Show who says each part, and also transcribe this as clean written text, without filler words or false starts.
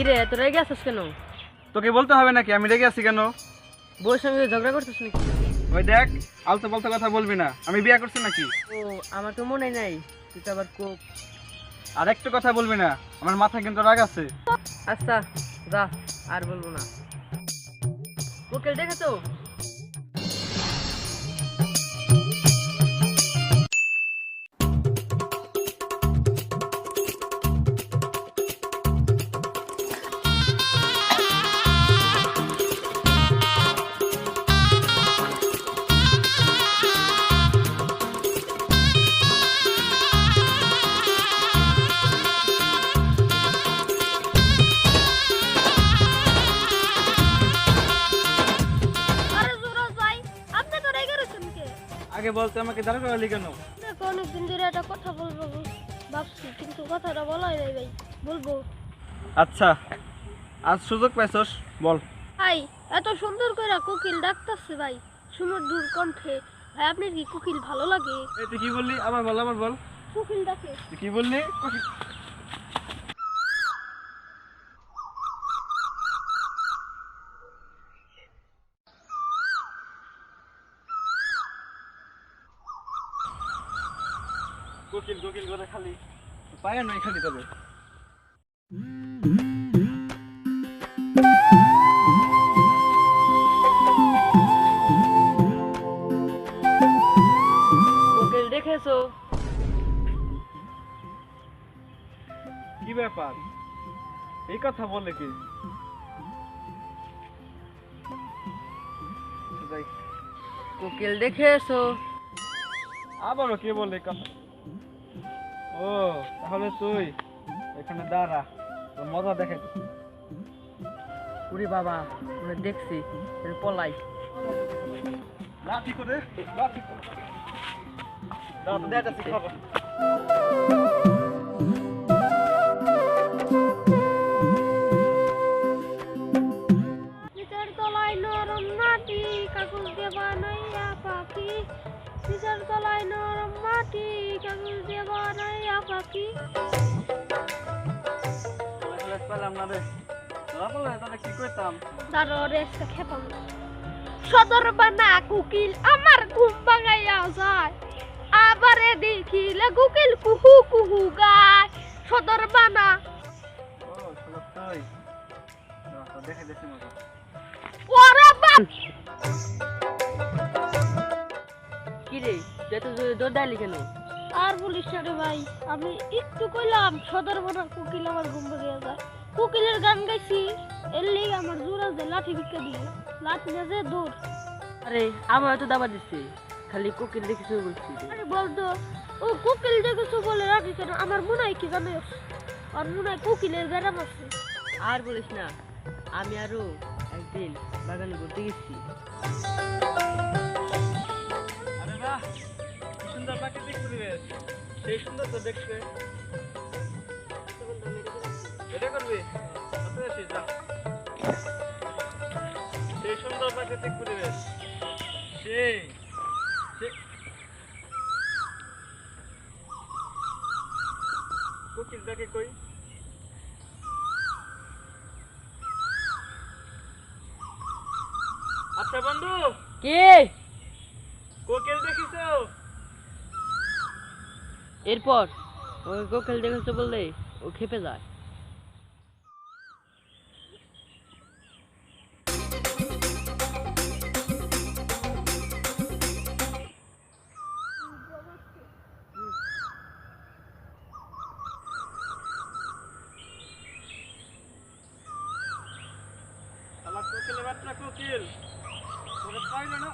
Speaker 1: রে এত রেগে আছিস কেন?
Speaker 2: তোকে বলতে হবে নাকি আমি রেগে আছি কেন?
Speaker 1: বউয়ের সঙ্গে ঝগড়া করছিস নাকি?
Speaker 2: ওই দেখ, আলতো পালতো কথা বলবি না। আমি বিয়ে করছি নাকি?
Speaker 1: ও আমার তো মনে নাই, তুই তো আবার কোপ।
Speaker 2: আর একটু কথা বলবি না, আমার মাথায় কিন্তু রাগ আছে।
Speaker 1: আচ্ছা যা, আর বলবো না। কোকিল দেখেছো?
Speaker 3: আরে যুবরাজ ভাই, আপনি তো রেগে রয়েছেন কে?
Speaker 2: আগে বলতে আমাকে দাঁড়া করালি কেন?
Speaker 3: দেখো অনেকদিন ধরে একটা কথা বলবো ভাবছি, কিন্তু কথাটা বলাই নাই ভাই। বলবো
Speaker 2: আচ্ছা, আজ সুযোগ পাইছস, বল।
Speaker 3: ভাই, এত সুন্দর করে কোকিল ডাকতেছে ভাই, সুমধুর কণ্ঠে। ভাই আপনার কি কোকিল ভালো লাগে?
Speaker 2: এই তুই কি বললি? আবার বল, আবার বল।
Speaker 3: কোকিল ডাকে।
Speaker 2: তুই কি বললি? কোকিল কোকিল করে খালি পায় নয়, খালি তবে
Speaker 1: কোকিল দেখেছো?
Speaker 2: কি ব্যাপার? এই কথা বলে কি? যাই,
Speaker 1: কোকিল দেখেছো?
Speaker 2: আবারও কে বলে এই কথা? ও তাহলে তুই এখানে দাঁড়া, তোর মজা দেখে।
Speaker 1: উরে বাবা, মনে দেখছি, এর পলাই।
Speaker 2: লাঠি করে লাঠি করে দাঁড়া, দেখাচ্ছি খবর।
Speaker 3: নিচের তলায় নরম মাটি, কাগজ দিয়ে বানাইয়া পাখি। নিচের তলায় নরম মাটি, কাগজ দিয়ে বানাইয়া পাখি।
Speaker 2: পেলাম না রে, ধরা পড়লে তাহলে কি করতাম?
Speaker 3: দাঁড়ো রে, একটা খেপাম। সদর বানা কোকিল আমার ঘুম ভাঙাইয়া যায়, আবারে দেখিলে কোকিল কুহু কুহু গায়। সদর বানা।
Speaker 2: ও শালা তুই, তো দেখে দেখি মজা।
Speaker 3: ওরে বাপ!
Speaker 1: কি রে তুই এত জোরে দৌড় দাঁড়ালি কেন?
Speaker 3: আর বলিস না রে ভাই, আমি একটু কইলাম সদর বানার কোকিল আমার ঘুম ভাঙাইয়া যায়। কোকিলের গান গাইছি, এর লেগে আমার জোরাজ লাঠি ভিক্ষা দিয়ে লাঠি না যে দৌড়।
Speaker 1: আরে আমার তো দাবা দিচ্ছে, খালি কোকিল দেখেছো বলছি।
Speaker 3: আরে বলতো, ও কোকিল দেখেছো বলে রাখি কেন? আমার মনে হয় কি জানিস, আর মনে হয় কোকিলের ব্যারাম আছে।
Speaker 1: আর বলিস না, আমি আরো একদিন বাগানে ঘুরতে গেছি।
Speaker 2: আরে বাহ, কি সুন্দর প্রাকৃতিক পরিবেশ, সেই সুন্দর তো দেখতে। এটা করবি? কত আসিস যা। সেই সুন্দর প্রাকৃতিক পরিবেশ, সেই কোকিল ডাকে কই? আচ্ছা বন্ধু,
Speaker 1: কে?
Speaker 2: কোকিল দেখিছো?
Speaker 1: এরপর ওই কোকিল দেখেছো বললে ও খেপে যায়।
Speaker 2: আমার কোকিলের বাচ্চা কোকিল, তোকে পাইলো না।